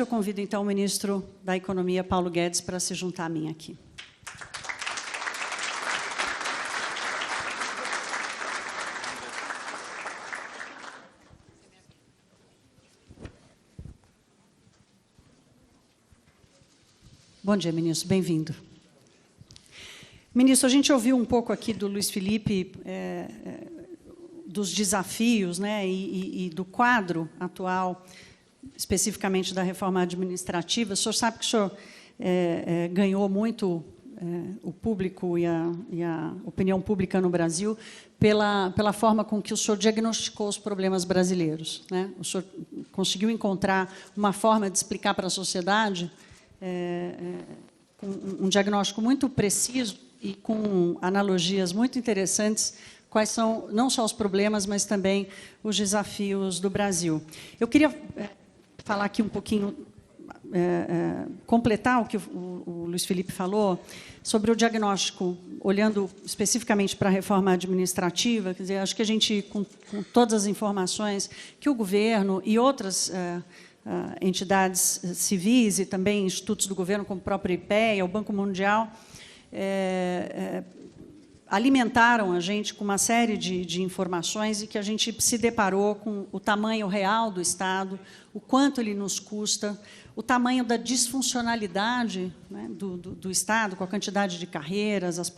Eu convido, então, o ministro da Economia, Paulo Guedes, para se juntar a mim aqui. Bom dia, ministro. Bem-vindo. Ministro, a gente ouviu um pouco aqui do Luiz Felipe dos desafios, né, e do quadro atual, especificamente da reforma administrativa. O senhor sabe que o senhor ganhou muito o público e a opinião pública no Brasil pela forma com que o senhor diagnosticou os problemas brasileiros, né? O senhor conseguiu encontrar uma forma de explicar para a sociedade com um diagnóstico muito preciso e com analogias muito interessantes quais são não só os problemas, mas também os desafios do Brasil. Eu queria falar aqui um pouquinho, completar o que o Luiz Felipe falou sobre o diagnóstico, olhando especificamente para a reforma administrativa. Quer dizer, acho que a gente, com todas as informações que o governo e outras entidades civis e também institutos do governo, como o próprio IPEA, o Banco Mundial, alimentaram a gente com uma série de informações e que a gente se deparou com o tamanho real do Estado, o quanto ele nos custa, o tamanho da disfuncionalidade, né, do Estado, com a quantidade de carreiras, as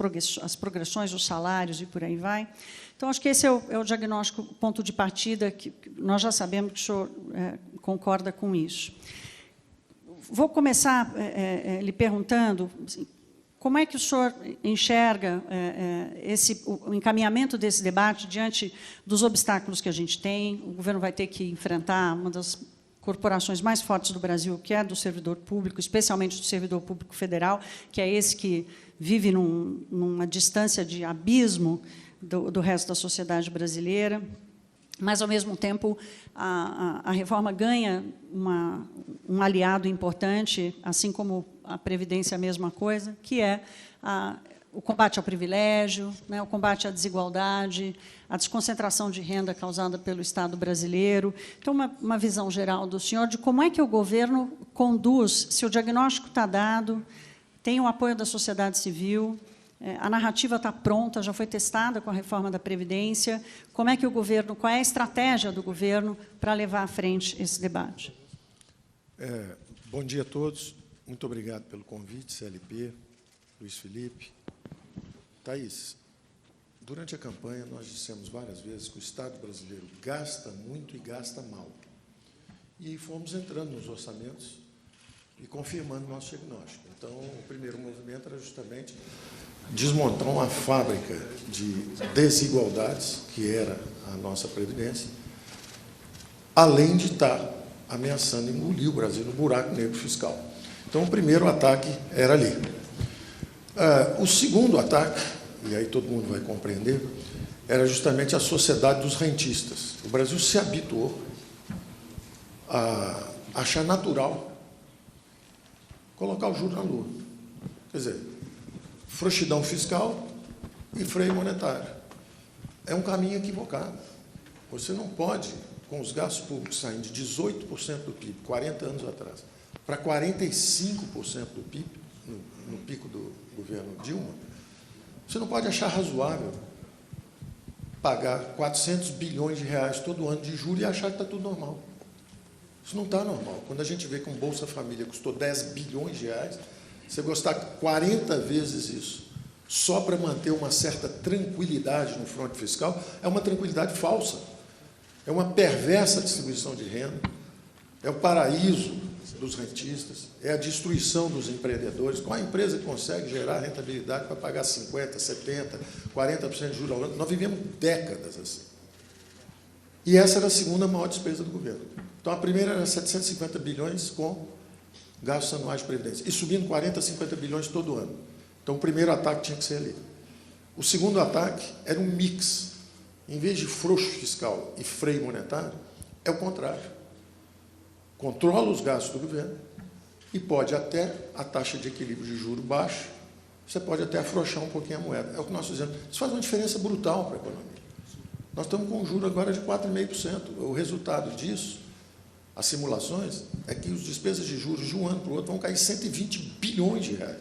progressões dos salários e por aí vai. Então, acho que esse é o diagnóstico, ponto de partida, que nós já sabemos que o senhor concorda com isso. Vou começar lhe perguntando assim, como é que o senhor enxerga o encaminhamento desse debate diante dos obstáculos que a gente tem? O governo vai ter que enfrentar uma das corporações mais fortes do Brasil, que é do servidor público, especialmente do servidor público federal, que é esse que vive numa distância de abismo do resto da sociedade brasileira. Mas, ao mesmo tempo, a reforma ganha um aliado importante, assim como a Previdência, a mesma coisa, que é o combate ao privilégio, né, o combate à desigualdade, a desconcentração de renda causada pelo Estado brasileiro. Então, uma visão geral do senhor de como é que o governo conduz, se o diagnóstico está dado, tem o apoio da sociedade civil, a narrativa está pronta, já foi testada com a reforma da Previdência. Como é que o governo, qual é a estratégia do governo para levar à frente esse debate? Bom dia a todos. Muito obrigado pelo convite, CLP, Luiz Felipe. Thaís, durante a campanha, nós dissemos várias vezes que o Estado brasileiro gasta muito e gasta mal. E fomos entrando nos orçamentos e confirmando o nosso diagnóstico. Então, o primeiro movimento era justamente desmontar uma fábrica de desigualdades, que era a nossa Previdência, além de estar ameaçando engolir o Brasil no buraco negro fiscal. Então, o primeiro ataque era ali. O segundo ataque, e aí todo mundo vai compreender, era justamente a sociedade dos rentistas. O Brasil se habituou a achar natural colocar o juro na lua. Quer dizer, frouxidão fiscal e freio monetário. É um caminho equivocado. Você não pode, com os gastos públicos saindo de 18% do PIB, 40 anos atrás, para 45% do PIB, no pico do governo Dilma, você não pode achar razoável pagar 400 bilhões de reais todo ano de juros e achar que está tudo normal. Isso não está normal. Quando a gente vê que um Bolsa Família custou 10 bilhões de reais, você gastar 40 vezes isso só para manter uma certa tranquilidade no fronte fiscal, é uma tranquilidade falsa. É uma perversa distribuição de renda, é o paraíso dos rentistas, é a destruição dos empreendedores. Qual a empresa que consegue gerar rentabilidade para pagar 50%, 70%, 40% de juros ao ano? Nós vivemos décadas assim. E essa era a segunda maior despesa do governo. Então, a primeira era 750 bilhões com gastos anuais de previdência, e subindo 40, 50 bilhões todo ano. Então, o primeiro ataque tinha que ser ali. O segundo ataque era um mix. Em vez de frouxo fiscal e freio monetário, é o contrário. Controla os gastos do governo e pode até, a taxa de equilíbrio de juros baixa, você pode até afrouxar um pouquinho a moeda. É o que nós fizemos. Isso faz uma diferença brutal para a economia. Nós estamos com um juro agora de 4,5%. O resultado disso As simulações é que as despesas de juros de um ano para o outro vão cair 120 bilhões de reais.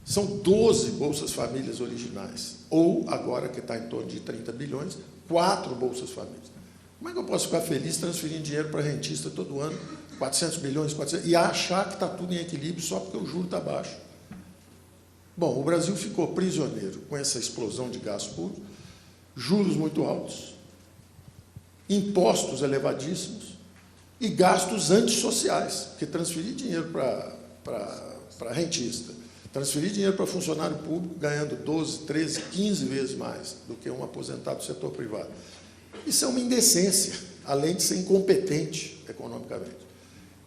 São 12 Bolsas Famílias originais, ou, agora que está em torno de 30 bilhões, 4 Bolsas Famílias. Como é que eu posso ficar feliz transferindo dinheiro para rentista todo ano, 400 bilhões, 400, e achar que está tudo em equilíbrio só porque o juro está baixo? Bom, o Brasil ficou prisioneiro com essa explosão de gasto público, juros muito altos, impostos elevadíssimos e gastos antissociais, porque transferir dinheiro para rentista, transferir dinheiro para funcionário público ganhando 12, 13, 15 vezes mais do que um aposentado do setor privado. Isso é uma indecência, além de ser incompetente economicamente.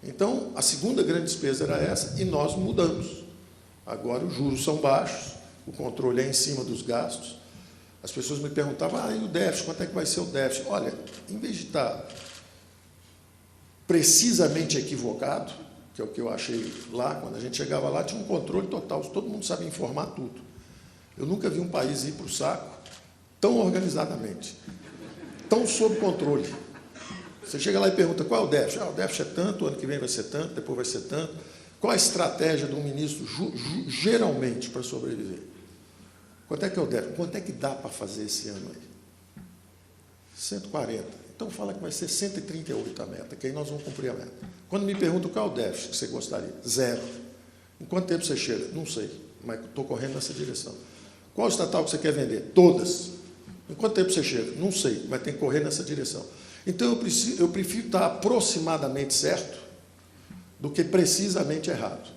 Então, a segunda grande despesa era essa, e nós mudamos. Agora os juros são baixos, o controle é em cima dos gastos. As pessoas me perguntavam, e o déficit, quanto é que vai ser o déficit? Olha, em vez de estar precisamente equivocado, que é o que eu achei lá, quando a gente chegava lá, tinha um controle total, todo mundo sabe informar tudo. Eu nunca vi um país ir para o saco tão organizadamente, tão sob controle. Você chega lá e pergunta, qual é o déficit? O déficit é tanto, o ano que vem vai ser tanto, depois vai ser tanto. Qual a estratégia de um ministro, geralmente, para sobreviver? Quanto é que é o déficit? Quanto é que dá para fazer esse ano aí? 140. Então, fala que vai ser 138 a meta, que aí nós vamos cumprir a meta. Quando me perguntam qual é o déficit que você gostaria? 0. Em quanto tempo você chega? Não sei, mas estou correndo nessa direção. Qual estatal que você quer vender? Todas. Em quanto tempo você chega? Não sei, mas tem que correr nessa direção. Então, eu prefiro estar aproximadamente certo do que precisamente errado.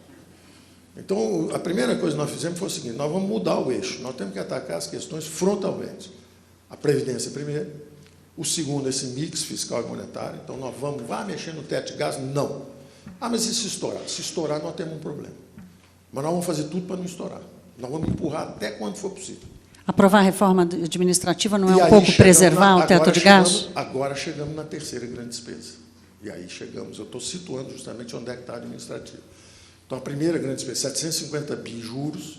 Então, a primeira coisa que nós fizemos foi o seguinte, nós vamos mudar o eixo, nós temos que atacar as questões frontalmente. A Previdência primeiro, o segundo, esse mix fiscal e monetário, então nós vamos mexer no teto de gastos? Não. Mas e se estourar? Se estourar, nós temos um problema. Mas nós vamos fazer tudo para não estourar. Nós vamos empurrar até quando for possível. Aprovar a reforma administrativa não é um pouco preservar o teto de gastos? Agora chegamos na terceira grande despesa. E aí chegamos, eu estou situando justamente onde é que está a administrativa. Então, a primeira grande despesa, 750 bi juros,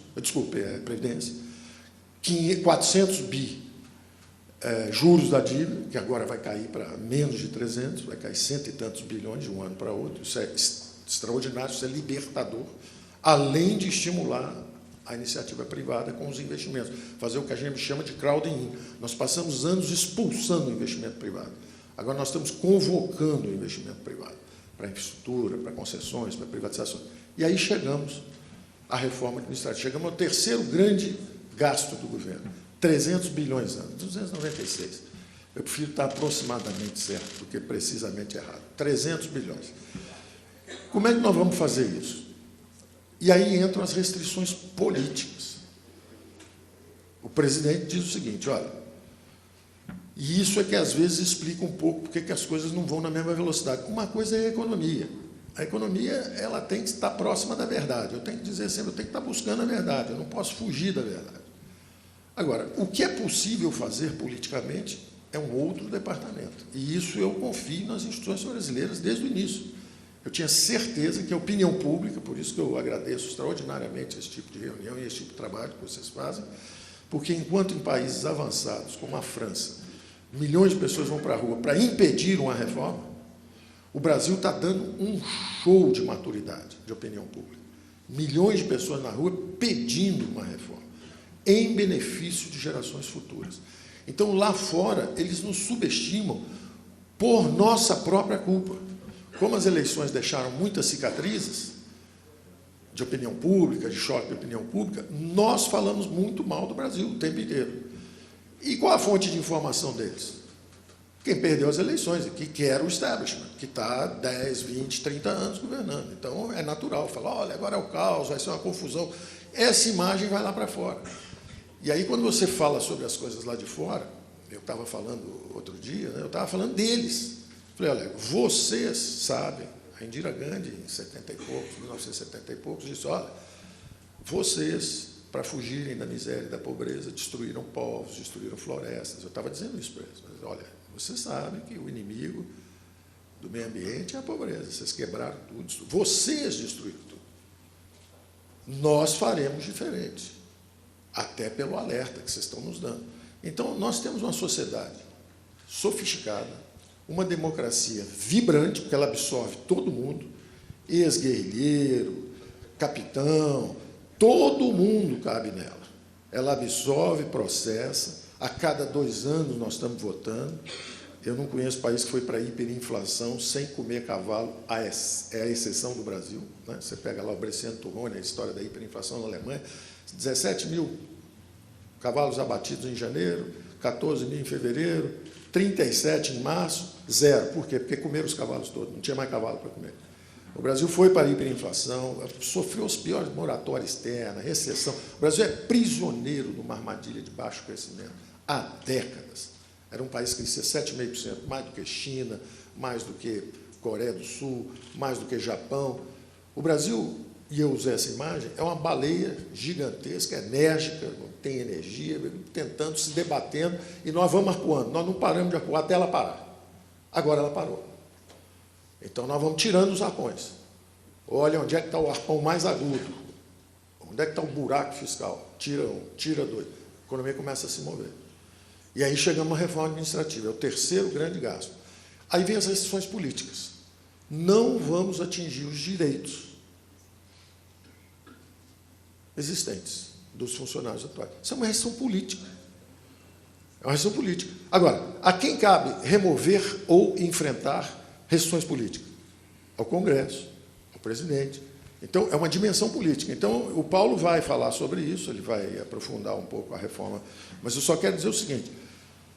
Previdência, 400 bi juros da dívida, que agora vai cair para menos de 300, vai cair 100 e tantos bilhões de um ano para outro. Isso é extraordinário, isso é libertador, além de estimular a iniciativa privada com os investimentos, fazer o que a gente chama de crowding-in. Nós passamos anos expulsando o investimento privado. Agora nós estamos convocando o investimento privado para infraestrutura, para concessões, para privatizações. E aí chegamos à reforma administrativa. Chegamos ao terceiro grande gasto do governo, 300 bilhões ano, 296. Eu prefiro estar aproximadamente certo do que precisamente errado. 300 bilhões. Como é que nós vamos fazer isso? E aí entram as restrições políticas. O presidente diz o seguinte, olha, e isso é que às vezes explica um pouco porque que as coisas não vão na mesma velocidade. Uma coisa é a economia. A economia ela tem que estar próxima da verdade. Eu tenho que dizer sempre, eu tenho que estar buscando a verdade, eu não posso fugir da verdade. Agora, o que é possível fazer politicamente é um outro departamento. E isso eu confio nas instituições brasileiras desde o início. Eu tinha certeza que a opinião pública, por isso que eu agradeço extraordinariamente esse tipo de reunião e esse tipo de trabalho que vocês fazem, porque enquanto em países avançados, como a França, milhões de pessoas vão para a rua para impedir uma reforma, o Brasil está dando um show de maturidade de opinião pública. Milhões de pessoas na rua pedindo uma reforma, em benefício de gerações futuras. Então, lá fora, eles nos subestimam por nossa própria culpa. Como as eleições deixaram muitas cicatrizes de opinião pública, de choque de opinião pública, nós falamos muito mal do Brasil o tempo inteiro. E qual a fonte de informação deles? Quem perdeu as eleições, que era o establishment, que está há 10, 20, 30 anos governando. Então, é natural falar, olha, agora é o caos, vai ser uma confusão. Essa imagem vai lá para fora. E aí, quando você fala sobre as coisas lá de fora, eu estava falando outro dia, né, eu estava falando deles. Falei, olha, vocês sabem, a Indira Gandhi, em 70 e poucos, 1970 e poucos, disse, olha, vocês, para fugirem da miséria e da pobreza, destruíram povos, destruíram florestas. Eu estava dizendo isso para eles, mas, olha, vocês sabem que o inimigo do meio ambiente é a pobreza, vocês quebraram tudo, vocês destruíram tudo. Nós faremos diferente, até pelo alerta que vocês estão nos dando. Então, nós temos uma sociedade sofisticada, uma democracia vibrante, porque ela absorve todo mundo, ex-guerrilheiro, capitão, todo mundo cabe nela. Ela absorve, processa, a cada 2 anos nós estamos votando. Eu não conheço país que foi para a hiperinflação sem comer cavalo, é a exceção do Brasil. Né? Você pega lá o Bresciano Turrone, a história da hiperinflação na Alemanha, 17 mil cavalos abatidos em janeiro, 14 mil em fevereiro, 37 em março, 0. Por quê? Porque comeram os cavalos todos, não tinha mais cavalo para comer. O Brasil foi para a hiperinflação, sofreu as piores moratórias externas, recessão. O Brasil é prisioneiro de uma armadilha de baixo crescimento há décadas. Era um país que crescia 7,5%, mais do que China, mais do que Coreia do Sul, mais do que Japão. O Brasil, e eu usei essa imagem, é uma baleia gigantesca, enérgica, tem energia, tentando, se debatendo, e nós vamos arpoando. Nós não paramos de arpoar até ela parar. Agora ela parou. Então, nós vamos tirando os arpões. Olha onde é que está o arpão mais agudo. Onde é que está o buraco fiscal? Tira um, tira 2. A economia começa a se mover. E aí chegamos à reforma administrativa. É o terceiro grande gasto. Aí vem as restrições políticas. Não vamos atingir os direitos existentes dos funcionários atuais. Isso é uma restrição política. É uma restrição política. Agora, a quem cabe remover ou enfrentar restrições políticas? Ao Congresso, ao presidente. Então, é uma dimensão política. Então, o Paulo vai falar sobre isso, ele vai aprofundar um pouco a reforma, mas eu só quero dizer o seguinte,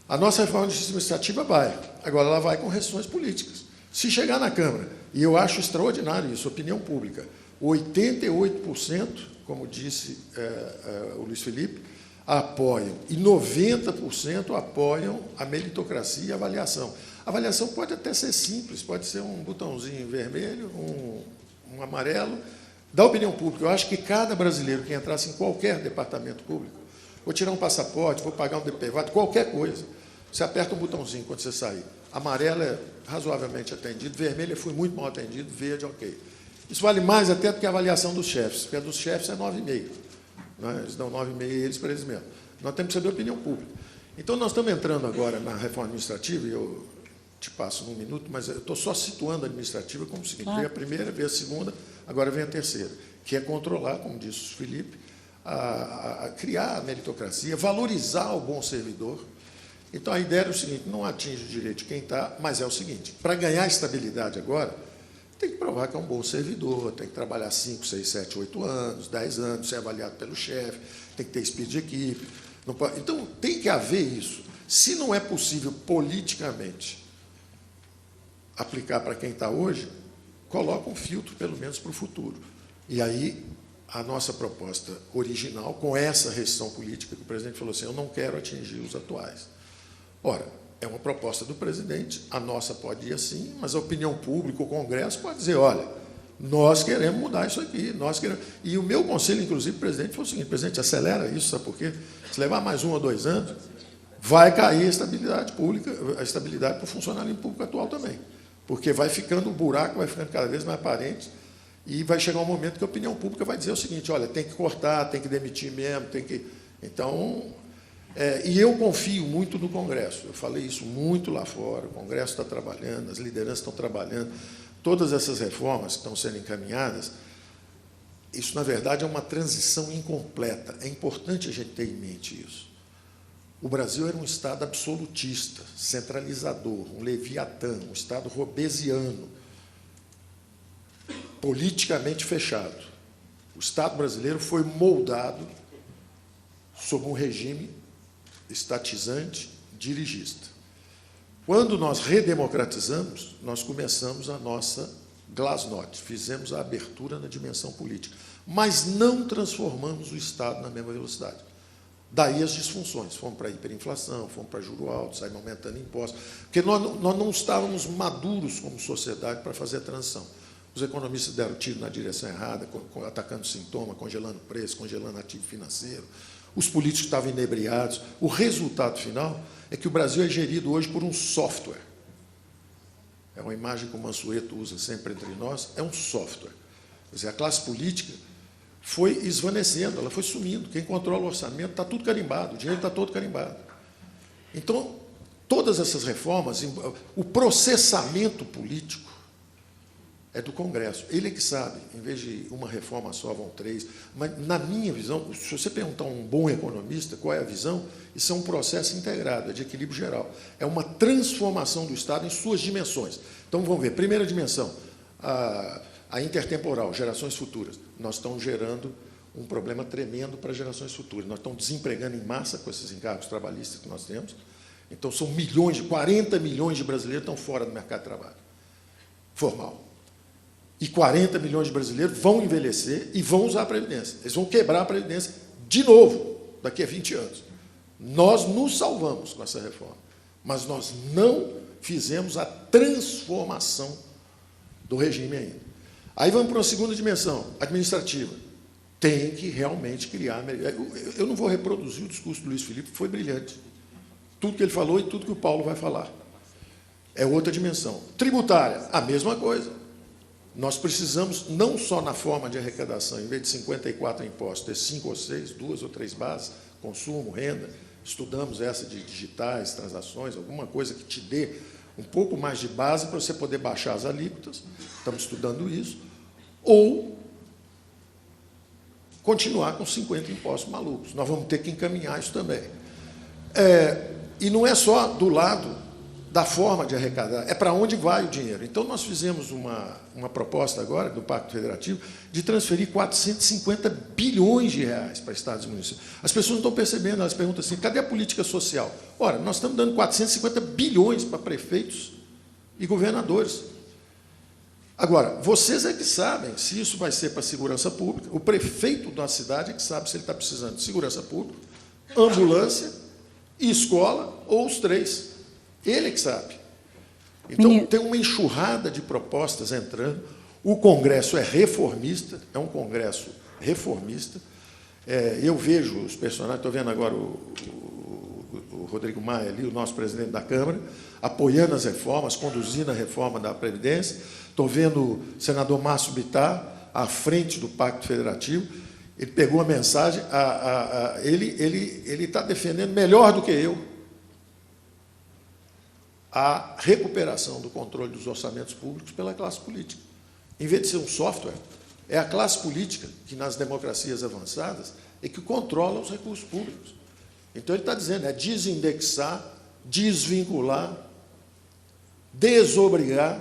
a nossa reforma administrativa vai, agora ela vai com restrições políticas. Se chegar na Câmara, e eu acho extraordinário isso, opinião pública, 88%, como disse o Luiz Felipe, apoiam, e 90% apoiam a meritocracia e a avaliação. A avaliação pode até ser simples, pode ser um botãozinho vermelho, um amarelo, da opinião pública. Eu acho que cada brasileiro que entrasse em qualquer departamento público, vou tirar um passaporte, vou pagar um DPVAT, qualquer coisa, você aperta um botãozinho quando você sair. Amarelo é razoavelmente atendido, vermelho é fui muito mal atendido, verde, ok. Isso vale mais até do que a avaliação dos chefes, porque a dos chefes é 9,5. Né? Eles dão 9,5 eles para eles mesmos. Nós temos que saber a opinião pública. Então, nós estamos entrando agora na reforma administrativa, e eu te passo num minuto, mas eu estou só situando a administrativa como o seguinte, veio a primeira, veio a segunda, agora vem a terceira, que é controlar, como disse o Felipe, a criar a meritocracia, valorizar o bom servidor. Então, a ideia era o seguinte, não atinge o direito de quem está, mas é o seguinte, para ganhar estabilidade agora, tem que provar que é um bom servidor, tem que trabalhar 5, 6, 7, 8 anos, 10 anos, ser avaliado pelo chefe, tem que ter espírito de equipe. Não pode, então, tem que haver isso. Se não é possível politicamente aplicar para quem está hoje, coloca um filtro, pelo menos, para o futuro. E aí, a nossa proposta original, com essa restrição política, que o presidente falou assim, eu não quero atingir os atuais. Ora, é uma proposta do presidente, a nossa pode ir assim, mas a opinião pública, o Congresso, pode dizer, olha, nós queremos mudar isso aqui, nós queremos... E o meu conselho, inclusive, presidente, foi o seguinte, presidente, acelera isso, sabe por quê? Se levar mais 1 ou 2 anos, vai cair a estabilidade pública, a estabilidade para o funcionário público atual também. Porque vai ficando o buraco, vai ficando cada vez mais aparente, e vai chegar um momento que a opinião pública vai dizer o seguinte, olha, tem que cortar, tem que demitir mesmo, tem que... Então, e eu confio muito no Congresso, eu falei isso muito lá fora, o Congresso está trabalhando, as lideranças estão trabalhando, todas essas reformas que estão sendo encaminhadas, isso, na verdade, é uma transição incompleta, é importante a gente ter em mente isso. O Brasil era um Estado absolutista, centralizador, um leviatã, um Estado robesiano, politicamente fechado. O Estado brasileiro foi moldado sob um regime estatizante, dirigista. Quando nós redemocratizamos, nós começamos a nossa glasnost, fizemos a abertura na dimensão política, mas não transformamos o Estado na mesma velocidade. Daí as disfunções, fomos para a hiperinflação, fomos para juro alto, saímos aumentando impostos, porque nós não estávamos maduros como sociedade para fazer a transição. Os economistas deram tiro na direção errada, atacando sintoma, congelando preço, congelando ativo financeiro, os políticos estavam inebriados. O resultado final é que o Brasil é gerido hoje por um software. É uma imagem que o Mansueto usa sempre entre nós, é um software. Quer dizer, a classe política foi esvanecendo, ela foi sumindo. Quem controla o orçamento está tudo carimbado, o dinheiro está todo carimbado. Então, todas essas reformas, o processamento político é do Congresso. Ele é que sabe, em vez de uma reforma só, vão 3. Mas, na minha visão, se você perguntar a um bom economista qual é a visão, isso é um processo integrado, é de equilíbrio geral. É uma transformação do Estado em suas dimensões. Então, vamos ver. Primeira dimensão, a intertemporal, gerações futuras. Nós estamos gerando um problema tremendo para gerações futuras. Nós estamos desempregando em massa com esses encargos trabalhistas que nós temos. Então, são 40 milhões de brasileiros que estão fora do mercado de trabalho formal. E 40 milhões de brasileiros vão envelhecer e vão usar a Previdência. Eles vão quebrar a Previdência de novo, daqui a 20 anos. Nós nos salvamos com essa reforma, mas nós não fizemos a transformação do regime ainda. Aí vamos para uma segunda dimensão, administrativa. Tem que realmente criar... Eu não vou reproduzir o discurso do Luiz Felipe, que foi brilhante. Tudo que ele falou e tudo que o Paulo vai falar. É outra dimensão. Tributária, a mesma coisa. Nós precisamos, não só na forma de arrecadação, em vez de 54 impostos, ter 5 ou 6, 2 ou 3 bases, consumo, renda, estudamos essa de digitais, transações, alguma coisa que te dê um pouco mais de base para você poder baixar as alíquotas, estamos estudando isso, ou continuar com 50 impostos malucos. Nós vamos ter que encaminhar isso também. E não é só do lado da forma de arrecadar, é para onde vai o dinheiro. Então, nós fizemos uma proposta agora, do Pacto Federativo, de transferir 450 bilhões de reais para estados e municípios. As pessoas não estão percebendo, elas perguntam assim, cadê a política social? Ora, nós estamos dando 450 bilhões para prefeitos e governadores. Agora, vocês é que sabem se isso vai ser para a segurança pública, o prefeito da cidade é que sabe se ele está precisando de segurança pública, ambulância e escola, ou os 3. Ele é que sabe. Então, tem uma enxurrada de propostas entrando. O Congresso é reformista, é um Congresso reformista. Eu vejo os personagens, estou vendo agora o Rodrigo Maia, ali, o nosso presidente da Câmara, apoiando as reformas, conduzindo a reforma da Previdência. Estou vendo o senador Márcio Bittar, à frente do Pacto Federativo. Ele pegou a mensagem, ele está defendendo melhor do que eu a recuperação do controle dos orçamentos públicos pela classe política. Em vez de ser um software, é a classe política que, nas democracias avançadas, é que controla os recursos públicos. Então, ele está dizendo, desindexar, desvincular, desobrigar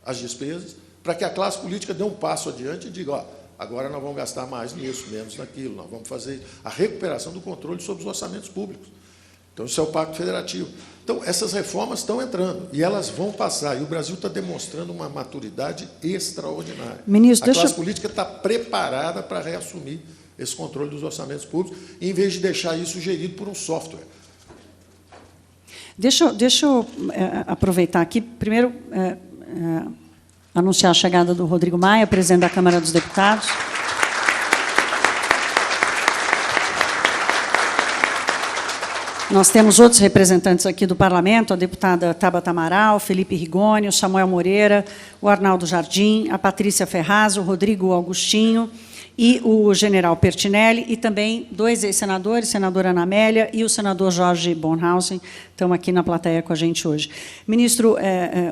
as despesas, para que a classe política dê um passo adiante e diga, agora nós vamos gastar mais nisso, menos naquilo, nós vamos fazer a recuperação do controle sobre os orçamentos públicos. Então, isso é o Pacto Federativo. Então, essas reformas estão entrando e elas vão passar. E o Brasil está demonstrando uma maturidade extraordinária. Ministro, a classe política está preparada para reassumir esse controle dos orçamentos públicos, em vez de deixar isso gerido por um software. Deixa eu aproveitar aqui, primeiro, anunciar a chegada do Rodrigo Maia, presidente da Câmara dos Deputados. Nós temos outros representantes aqui do Parlamento, a deputada Tabata Amaral, Felipe Rigoni, o Samuel Moreira, o Arnaldo Jardim, a Patrícia Ferraz, o Rodrigo Augustinho e o general Pertinelli, e também 2 ex-senadores, senadora Ana Amélia e o senador Jorge Bornhausen, estão aqui na plateia com a gente hoje. Ministro,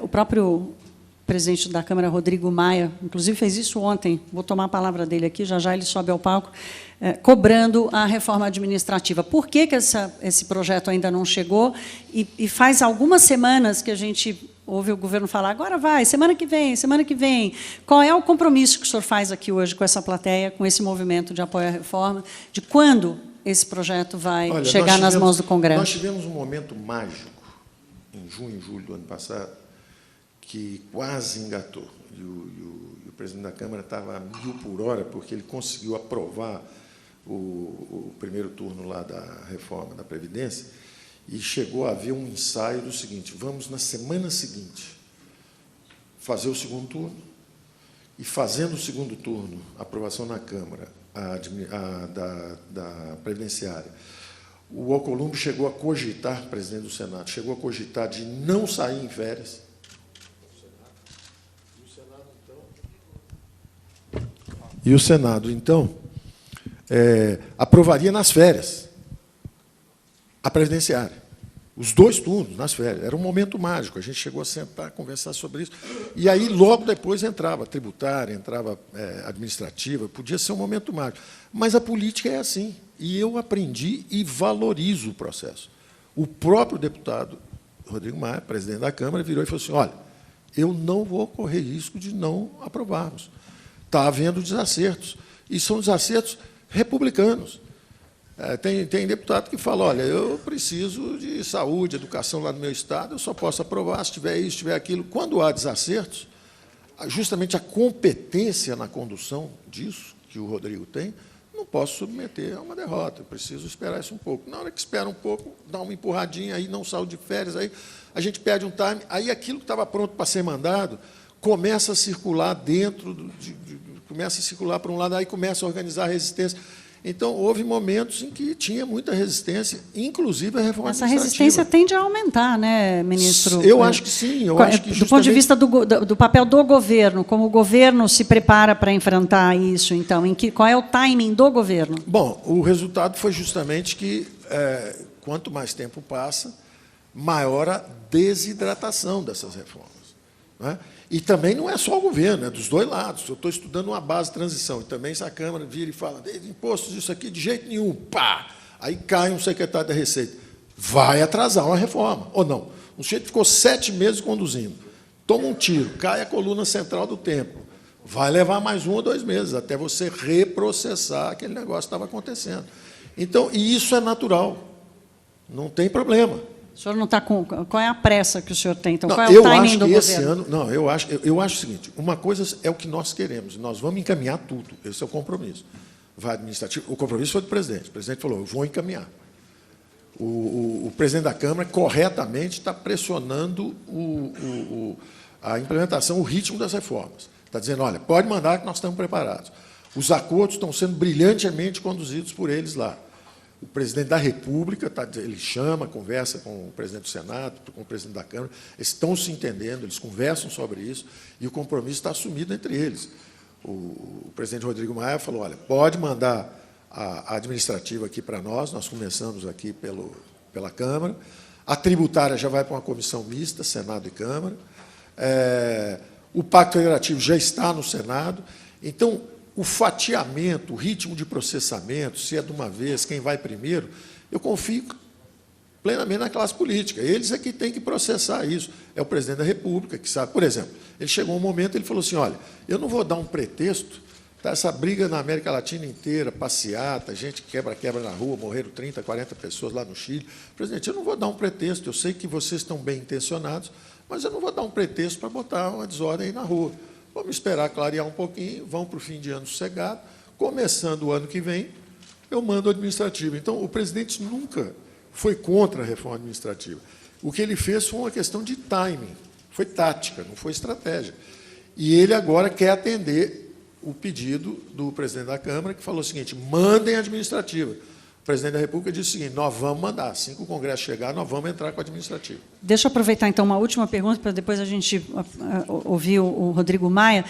o próprio presidente da Câmara, Rodrigo Maia, inclusive fez isso ontem, vou tomar a palavra dele aqui, já ele sobe ao palco, cobrando a reforma administrativa. Por que esse projeto ainda não chegou? E faz algumas semanas que a gente ouve o governo falar, agora vai, semana que vem, semana que vem. Qual é o compromisso que o senhor faz aqui hoje com essa plateia, com esse movimento de apoio à reforma, de quando esse projeto vai chegar nas mãos do Congresso? Nós tivemos um momento mágico, em junho e julho do ano passado, que quase engatou. E o presidente da Câmara estava a 1000 por hora, porque ele conseguiu aprovar o primeiro turno lá da reforma da Previdência, e chegou a haver um ensaio do seguinte, vamos, na semana seguinte, fazer o segundo turno, e fazendo o segundo turno, aprovação na Câmara da Previdenciária, o Alcolumbre chegou a cogitar, presidente do Senado, chegou a cogitar de não sair em férias. E o Senado, então, aprovaria nas férias a previdenciária. Os 2 turnos, nas férias. Era um momento mágico. A gente chegou a sentar, conversar sobre isso. E aí, logo depois, entrava tributária, entrava administrativa. Podia ser um momento mágico. Mas a política é assim. E eu aprendi e valorizo o processo. O próprio deputado Rodrigo Maia, presidente da Câmara, virou e falou assim, olha, eu não vou correr risco de não aprovarmos. Está havendo desacertos. E são desacertos republicanos. Tem deputado que fala, olha, eu preciso de saúde, educação lá no meu estado, eu só posso aprovar se tiver isso, se tiver aquilo. Quando há desacertos, justamente a competência na condução disso, que o Rodrigo tem, não posso submeter a uma derrota, eu preciso esperar isso um pouco. Na hora que espera um pouco, dá uma empurradinha, aí não saiu de férias, aí a gente perde um time, aí aquilo que estava pronto para ser mandado começa a circular dentro, começa a circular para um lado, aí começa a organizar a resistência. Então, houve momentos em que tinha muita resistência, inclusive a reforma administrativa. Essa resistência tende a aumentar, né, ministro? Eu acho que sim. Eu acho que do ponto de vista do papel do governo, como o governo se prepara para enfrentar isso, então, qual é o timing do governo? Bom, o resultado foi justamente que, quanto mais tempo passa, maior a desidratação dessas reformas. Não é? E também não é só o governo, é dos 2 lados. Eu estou estudando uma base de transição, e também se a Câmara vira e fala, impostos, isso aqui, de jeito nenhum, pá! Aí cai um secretário da Receita. Vai atrasar uma reforma, ou não? Um sujeito ficou 7 meses conduzindo, toma um tiro, cai a coluna central do templo. Vai levar mais 1 ou 2 meses, até você reprocessar aquele negócio que estava acontecendo. Então, e isso é natural, não tem problema. O senhor não está com... Qual é a pressa que o senhor tem? Então, não, qual é o timing do esse governo? ano, não, eu acho o seguinte, uma coisa é o que nós queremos, nós vamos encaminhar tudo, esse é o compromisso. Vai administrativo, o compromisso foi do presidente, o presidente falou, eu vou encaminhar. O presidente da Câmara, corretamente, está pressionando a implementação, o ritmo das reformas. Está dizendo, olha, pode mandar que nós estamos preparados. Os acordos estão sendo brilhantemente conduzidos por eles lá. O presidente da República, ele chama, conversa com o presidente do Senado, com o presidente da Câmara, eles estão se entendendo, eles conversam sobre isso, e o compromisso está assumido entre eles. O presidente Rodrigo Maia falou, olha, pode mandar a administrativa aqui para nós começamos aqui pela Câmara, a tributária já vai para uma comissão mista, Senado e Câmara, o Pacto Federativo já está no Senado, então, o fatiamento, o ritmo de processamento, se é de uma vez, quem vai primeiro, eu confio plenamente na classe política. Eles é que têm que processar isso. É o presidente da República que sabe. Por exemplo, ele chegou um momento, ele falou assim, olha, eu não vou dar um pretexto, tá, essa briga na América Latina inteira, passeata, gente quebra na rua, morreram 30, 40 pessoas lá no Chile. Presidente, eu não vou dar um pretexto, eu sei que vocês estão bem intencionados, mas eu não vou dar um pretexto para botar uma desordem aí na rua. Vamos esperar clarear um pouquinho, vamos para o fim de ano sossegado. Começando o ano que vem, eu mando o administrativo. Então, o presidente nunca foi contra a reforma administrativa. O que ele fez foi uma questão de timing, foi tática, não foi estratégia. E ele agora quer atender o pedido do presidente da Câmara, que falou o seguinte, mandem a administrativa. O presidente da República disse o seguinte, nós vamos mandar, assim que o Congresso chegar, nós vamos entrar com a administrativa. Deixa eu aproveitar, então, uma última pergunta, para depois a gente ouvir o Rodrigo Maia.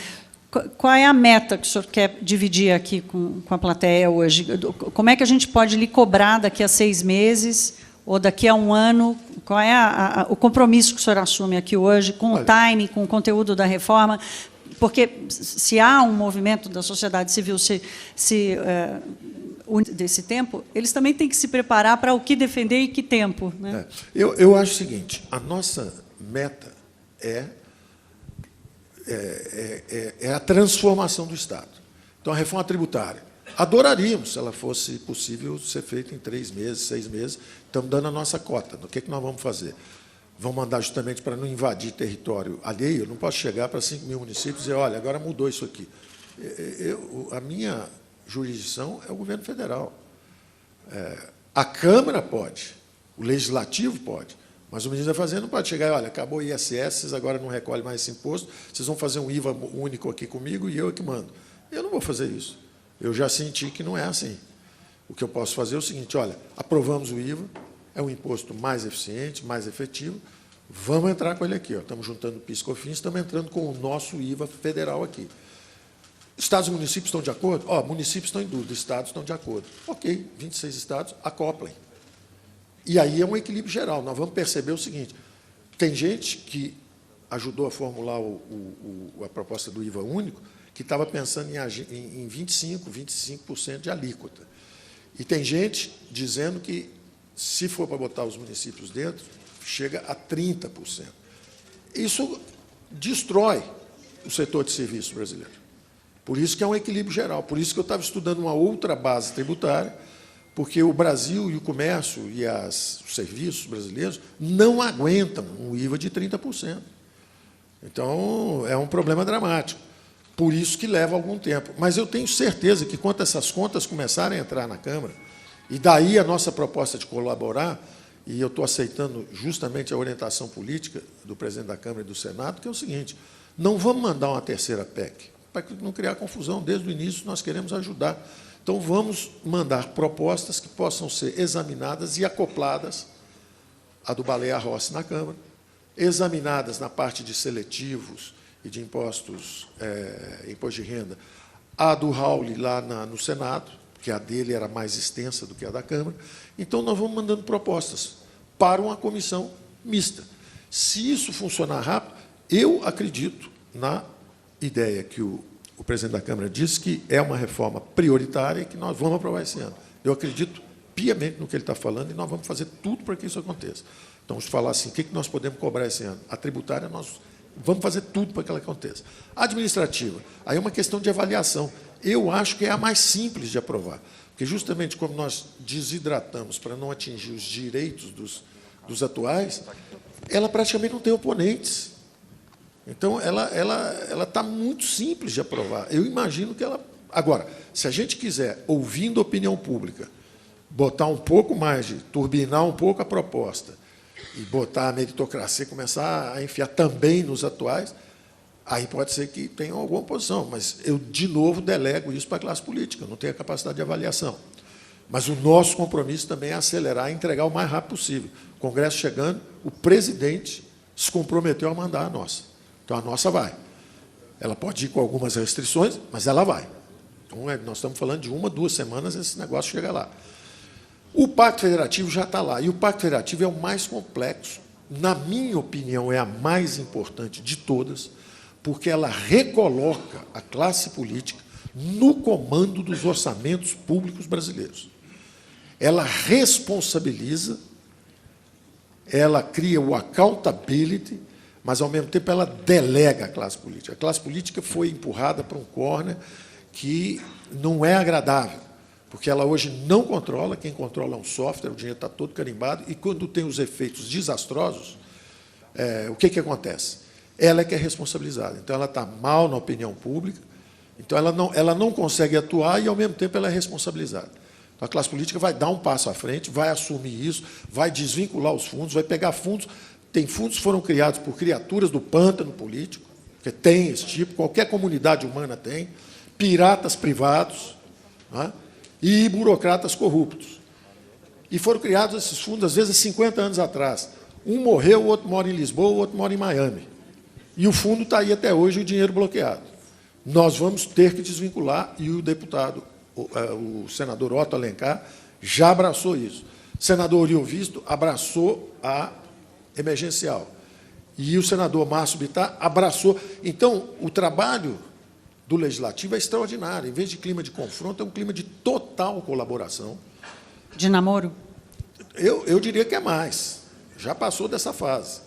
Qual é a meta que o senhor quer dividir aqui com a plateia hoje? Como é que a gente pode lhe cobrar daqui a 6 meses ou daqui a 1 ano? Qual é o compromisso que o senhor assume aqui hoje com o timing, com o conteúdo da reforma? Porque se há um movimento da sociedade civil desse tempo, eles também têm que se preparar para o que defender e que tempo. Né? Eu acho o seguinte, a nossa meta é a transformação do Estado. Então, a reforma tributária. Adoraríamos se ela fosse possível ser feita em 3 meses, 6 meses. Estamos dando a nossa cota. O que é que nós vamos fazer? Vamos mandar justamente para não invadir território alheio. Eu não posso chegar para 5 mil municípios e dizer, olha, agora mudou isso aqui. A minha jurisdição é o governo federal. A Câmara pode, o Legislativo pode, mas o ministro da Fazenda não pode chegar e, olha, acabou o ISS, vocês agora não recolhem mais esse imposto, vocês vão fazer um IVA único aqui comigo e eu é que mando. Eu não vou fazer isso. Eu já senti que não é assim. O que eu posso fazer é o seguinte, olha, aprovamos o IVA, é um imposto mais eficiente, mais efetivo, vamos entrar com ele aqui. Ó. Estamos juntando PIS e COFINS, estamos entrando com o nosso IVA federal aqui. Estados e municípios estão de acordo? Municípios estão em dúvida, estados estão de acordo. Ok, 26 estados, acoplem. E aí é um equilíbrio geral. Nós vamos perceber o seguinte, tem gente que ajudou a formular a proposta do IVA único, que estava pensando em 25% de alíquota. E tem gente dizendo que, se for para botar os municípios dentro, chega a 30%. Isso destrói o setor de serviços brasileiro. Por isso que é um equilíbrio geral. Por isso que eu estava estudando uma outra base tributária, porque o Brasil e o comércio e os serviços brasileiros não aguentam um IVA de 30%. Então, é um problema dramático. Por isso que leva algum tempo. Mas eu tenho certeza que, quando essas contas começarem a entrar na Câmara, e daí a nossa proposta de colaborar, e eu estou aceitando justamente a orientação política do presidente da Câmara e do Senado, que é o seguinte, não vamos mandar uma terceira PEC, para não criar confusão. Desde o início, nós queremos ajudar. Então, vamos mandar propostas que possam ser examinadas e acopladas à do Baleia Rossi na Câmara, examinadas na parte de seletivos e de imposto de renda, a do Raul lá no Senado, que a dele era mais extensa do que a da Câmara. Então, nós vamos mandando propostas para uma comissão mista. Se isso funcionar rápido, eu acredito na ideia que o presidente da Câmara disse, que é uma reforma prioritária e que nós vamos aprovar esse ano. Eu acredito piamente no que ele está falando e nós vamos fazer tudo para que isso aconteça. Então, vamos falar assim, o que nós podemos cobrar esse ano? A tributária, nós vamos fazer tudo para que ela aconteça. A administrativa, aí é uma questão de avaliação. Eu acho que é a mais simples de aprovar, porque, justamente como nós desidratamos para não atingir os direitos dos atuais, ela praticamente não tem oponentes. Então, ela está muito simples de aprovar. Eu imagino que ela... Agora, se a gente quiser, ouvindo a opinião pública, botar um pouco mais turbinar um pouco a proposta e botar a meritocracia, começar a enfiar também nos atuais, aí pode ser que tenha alguma oposição. Mas eu, de novo, delego isso para a classe política, eu não tenho a capacidade de avaliação. Mas o nosso compromisso também é acelerar e entregar o mais rápido possível. O Congresso chegando, o presidente se comprometeu a mandar a nossa. Então, a nossa vai. Ela pode ir com algumas restrições, mas ela vai. Então, nós estamos falando de 1, 2 semanas, esse negócio chega lá. O Pacto Federativo já está lá, e o Pacto Federativo é o mais complexo. Na minha opinião, é a mais importante de todas, porque ela recoloca a classe política no comando dos orçamentos públicos brasileiros. Ela responsabiliza, ela cria o accountability, mas, ao mesmo tempo, ela delega a classe política. A classe política foi empurrada para um corner que não é agradável, porque ela hoje não controla, quem controla é um software, o dinheiro está todo carimbado, e, quando tem os efeitos desastrosos, o que acontece? Ela é que é responsabilizada. Então, ela está mal na opinião pública, então ela não consegue atuar e, ao mesmo tempo, ela é responsabilizada. Então, a classe política vai dar um passo à frente, vai assumir isso, vai desvincular os fundos, vai pegar fundos... Tem fundos que foram criados por criaturas do pântano político, porque tem esse tipo, qualquer comunidade humana tem, piratas privados, né, e burocratas corruptos. E foram criados esses fundos, às vezes, 50 anos atrás. Um morreu, o outro mora em Lisboa, o outro mora em Miami. E o fundo está aí até hoje, o dinheiro bloqueado. Nós vamos ter que desvincular, e o deputado, o senador Otto Alencar, já abraçou isso. O senador Oriovisto abraçou a emergencial. E o senador Márcio Bittar abraçou. Então, o trabalho do Legislativo é extraordinário. Em vez de clima de confronto, é um clima de total colaboração. De namoro? Eu diria que é mais. Já passou dessa fase.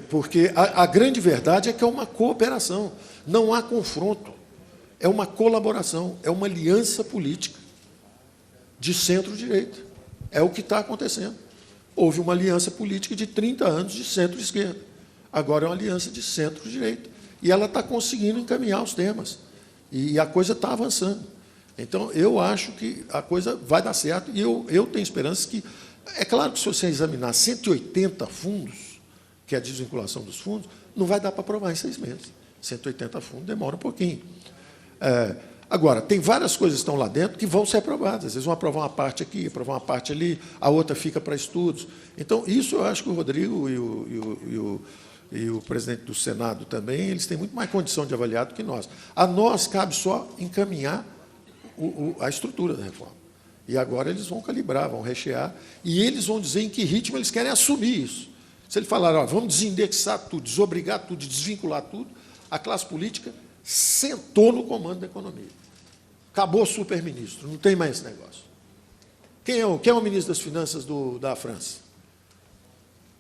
Porque a grande verdade é que é uma cooperação. Não há confronto. É uma colaboração. É uma aliança política de centro-direita. É o que está acontecendo. Houve uma aliança política de 30 anos de centro-esquerda. Agora é uma aliança de centro-direita. E ela está conseguindo encaminhar os temas. E a coisa está avançando. Então, eu acho que a coisa vai dar certo. E eu tenho esperança que... É claro que, se você examinar 180 fundos, que é a desvinculação dos fundos, não vai dar para aprovar em 6 meses. 180 fundos demora um pouquinho. Agora, tem várias coisas que estão lá dentro que vão ser aprovadas. Às vezes vão aprovar uma parte aqui, aprovar uma parte ali, a outra fica para estudos. Então, isso eu acho que o Rodrigo e o presidente do Senado também, eles têm muito mais condição de avaliar do que nós. A nós cabe só encaminhar a estrutura da reforma. E agora eles vão calibrar, vão rechear, e eles vão dizer em que ritmo eles querem assumir isso. Se ele falar, ó, vamos desindexar tudo, desobrigar tudo, desvincular tudo, a classe política sentou no comando da economia. Acabou o superministro, não tem mais esse negócio. Quem é o ministro das Finanças da França?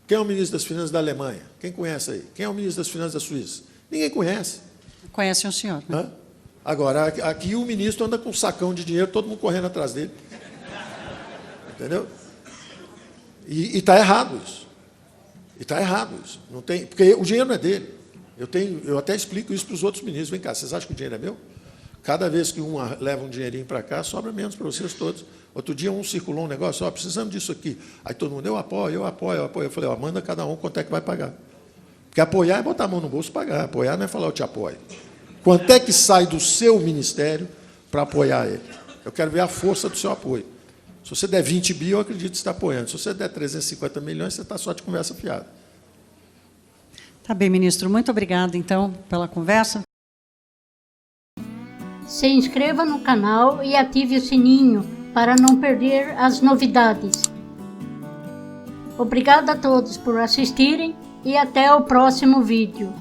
Quem é o ministro das Finanças da Alemanha? Quem conhece aí? Quem é o ministro das Finanças da Suíça? Ninguém conhece. Conhecem o senhor, né? Agora, aqui o ministro anda com um sacão de dinheiro, todo mundo correndo atrás dele. Entendeu? E está errado isso. E está errado isso. Não tem, porque o dinheiro não é dele. Eu até explico isso para os outros ministros. Vem cá, vocês acham que o dinheiro é meu? Cada vez que um leva um dinheirinho para cá, sobra menos para vocês todos. Outro dia um circulou um negócio, ó, precisamos disso aqui. Aí todo mundo, eu apoio, eu apoio, eu apoio. Eu falei, ó, manda cada um quanto é que vai pagar. Porque apoiar é botar a mão no bolso e pagar. Apoiar não é falar, eu te apoio. Quanto é que sai do seu ministério para apoiar ele? Eu quero ver a força do seu apoio. Se você der 20 bi, eu acredito que você está apoiando. Se você der 350 milhões, você está só de conversa fiada. Tá bem, ministro. Muito obrigada, então, pela conversa. Se inscreva no canal e ative o sininho para não perder as novidades. Obrigada a todos por assistirem e até o próximo vídeo.